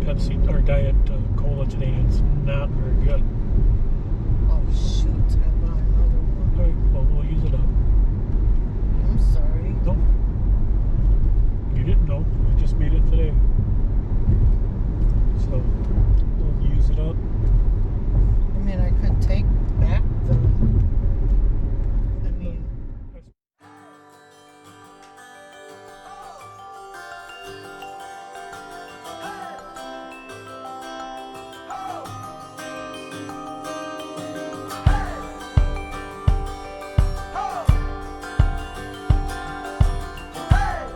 Pepsi or Diet Cola today. It's not very good. Oh shoot, I bought another one. All right, well, we'll use it up. I'm sorry. No, you didn't know. We just made it today. So we'll use it up. I mean, I could take back the. I mean. Hey!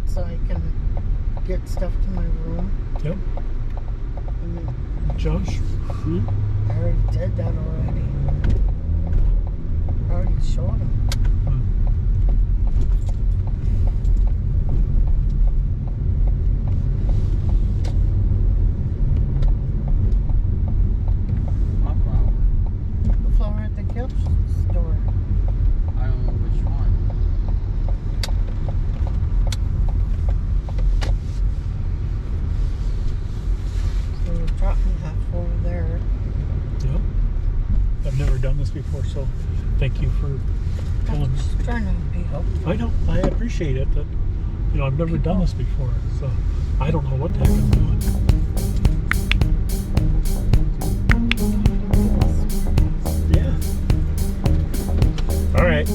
so I can get stuff to my room. Yep. And then Josh? I already did that already. I already showed him. What flower? The flower at the gift store. I don't know which one. So we're dropping half over there. Yep. I've never done this before, so thank you for I'm telling me. just trying to be helpful. I know. I appreciate it. That, I've never done this before, so I don't know what the heck I'm doing. Yeah. All right.